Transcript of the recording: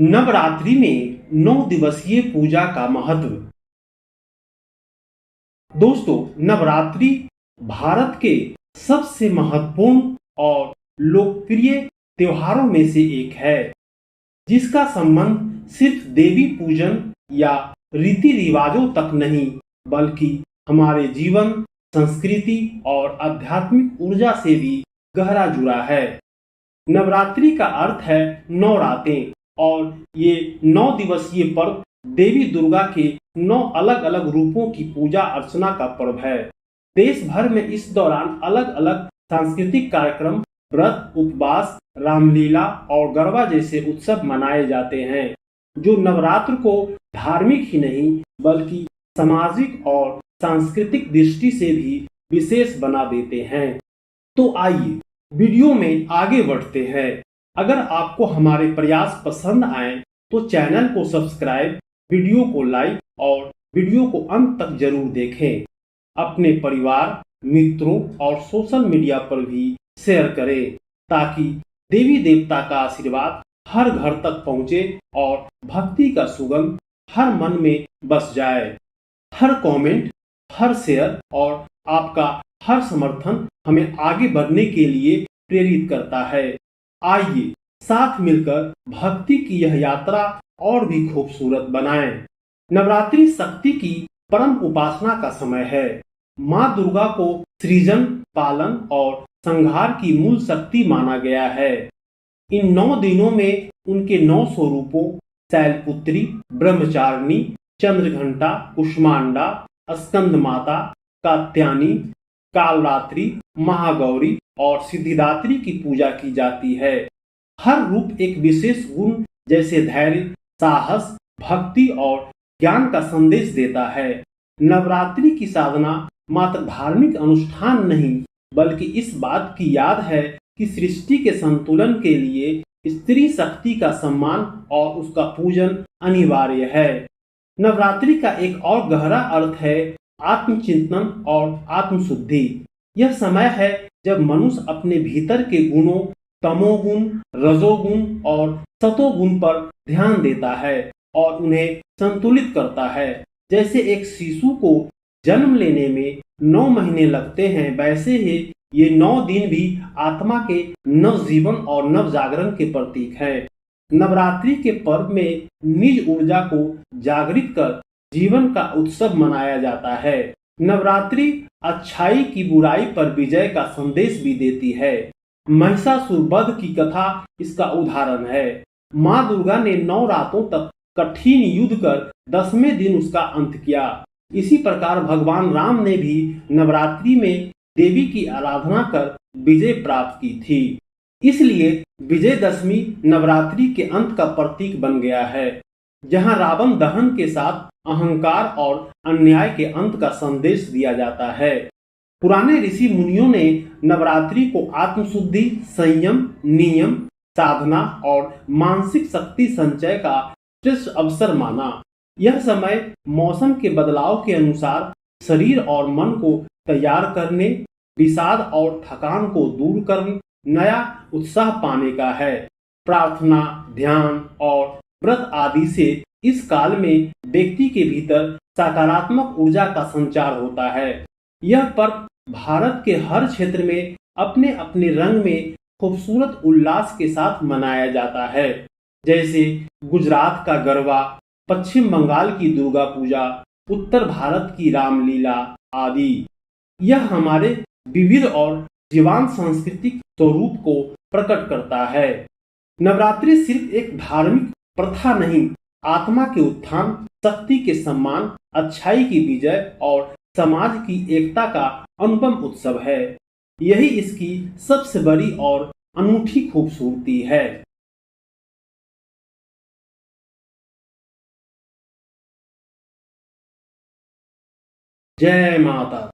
नवरात्रि में 9 दिवसीय पूजा का महत्व। दोस्तों, नवरात्रि भारत के सबसे महत्वपूर्ण और लोकप्रिय त्योहारों में से एक है, जिसका संबंध सिर्फ देवी पूजन या रीति रिवाजों तक नहीं, बल्कि हमारे जीवन, संस्कृति और आध्यात्मिक ऊर्जा से भी गहरा जुड़ा है। नवरात्रि का अर्थ है 9 रातें, और ये 9 दिवसीय पर्व देवी दुर्गा के 9 अलग-अलग रूपों की पूजा अर्चना का पर्व है। देश भर में इस दौरान अलग-अलग सांस्कृतिक कार्यक्रम, व्रत, उपवास, रामलीला और गरबा जैसे उत्सव मनाए जाते हैं, जो नवरात्र को धार्मिक ही नहीं बल्कि सामाजिक और सांस्कृतिक दृष्टि से भी विशेष बना देते हैं। तो आइए वीडियो में आगे बढ़ते हैं। अगर आपको हमारे प्रयास पसंद आए तो चैनल को सब्सक्राइब, वीडियो को लाइक और वीडियो को अंत तक जरूर देखें। अपने परिवार, मित्रों और सोशल मीडिया पर भी शेयर करें, ताकि देवी देवता का आशीर्वाद हर घर तक पहुंचे और भक्ति का सुगंध हर मन में बस जाए। हर कमेंट, हर शेयर और आपका हर समर्थन हमें आगे बढ़ने के लिए प्रेरित करता है। आइए साथ मिलकर भक्ति की यह यात्रा और भी खूबसूरत बनाएं। नवरात्रि शक्ति की परम उपासना का समय है। माँ दुर्गा को सृजन, पालन और संहार की मूल शक्ति माना गया है। इन 9 दिनों में उनके 9 स्वरूपों शैलपुत्री, ब्रह्मचारिणी, चंद्रघंटा, कुष्मांडा, स्कंद माता, कात्यायनी, कालरात्रि, महागौरी और सिद्धिदात्री की पूजा की जाती है। हर रूप एक विशेष गुण जैसे धैर्य, साहस, भक्ति और ज्ञान का संदेश देता है। नवरात्रि की साधना मात्र धार्मिक अनुष्ठान नहीं, बल्कि इस बात की याद है कि सृष्टि के संतुलन के लिए स्त्री शक्ति का सम्मान और उसका पूजन अनिवार्य है। नवरात्रि का एक और गहरा अर्थ है आत्मचिंतन और आत्मशुद्धि। यह समय है जब मनुष्य अपने भीतर के गुणों, तमोगुण, रजोगुण और सतोगुण पर ध्यान देता है और उन्हें संतुलित करता है। जैसे एक शिशु को जन्म लेने में 9 महीने लगते हैं, वैसे ही ये 9 दिन भी आत्मा के नव जीवन और नव जागरण के प्रतीक है। नवरात्रि के पर्व में निज ऊर्जा को जागृत कर जीवन का उत्सव मनाया जाता है। नवरात्रि अच्छाई की बुराई पर विजय का संदेश भी देती है। महिषासुर वध की कथा इसका उदाहरण है। माँ दुर्गा ने 9 रातों तक कठिन युद्ध कर 10वें दिन उसका अंत किया। इसी प्रकार भगवान राम ने भी नवरात्रि में देवी की आराधना कर विजय प्राप्त की थी। इसलिए विजयदशमी नवरात्रि के अंत का प्रतीक बन गया है, जहां रावण दहन के साथ अहंकार और अन्याय के अंत का संदेश दिया जाता है। पुराने ऋषि मुनियों ने नवरात्रि को आत्मशुद्धि, संयम, नियम, साधना और मानसिक शक्ति संचय का श्रेष्ठ अवसर माना। यह समय मौसम के बदलाव के अनुसार शरीर और मन को तैयार करने, विषाद और थकान को दूर कर नया उत्साह पाने का है। प्रार्थना, ध्यान और व्रत आदि से इस काल में व्यक्ति के भीतर सकारात्मक ऊर्जा का संचार होता है। यह पर्व भारत के हर क्षेत्र में अपने अपने रंग में खूबसूरत उल्लास के साथ मनाया जाता है, जैसे गुजरात का गरबा, पश्चिम बंगाल की दुर्गा पूजा, उत्तर भारत की रामलीला आदि। यह हमारे विविध और जीवंत सांस्कृतिक स्वरूप को प्रकट करता है। नवरात्रि सिर्फ एक धार्मिक प्रथा नहीं, आत्मा के उत्थान, शक्ति के सम्मान, अच्छाई की विजय और समाज की एकता का अनुपम उत्सव है। यही इसकी सबसे बड़ी और अनूठी खूबसूरती है। जय माता।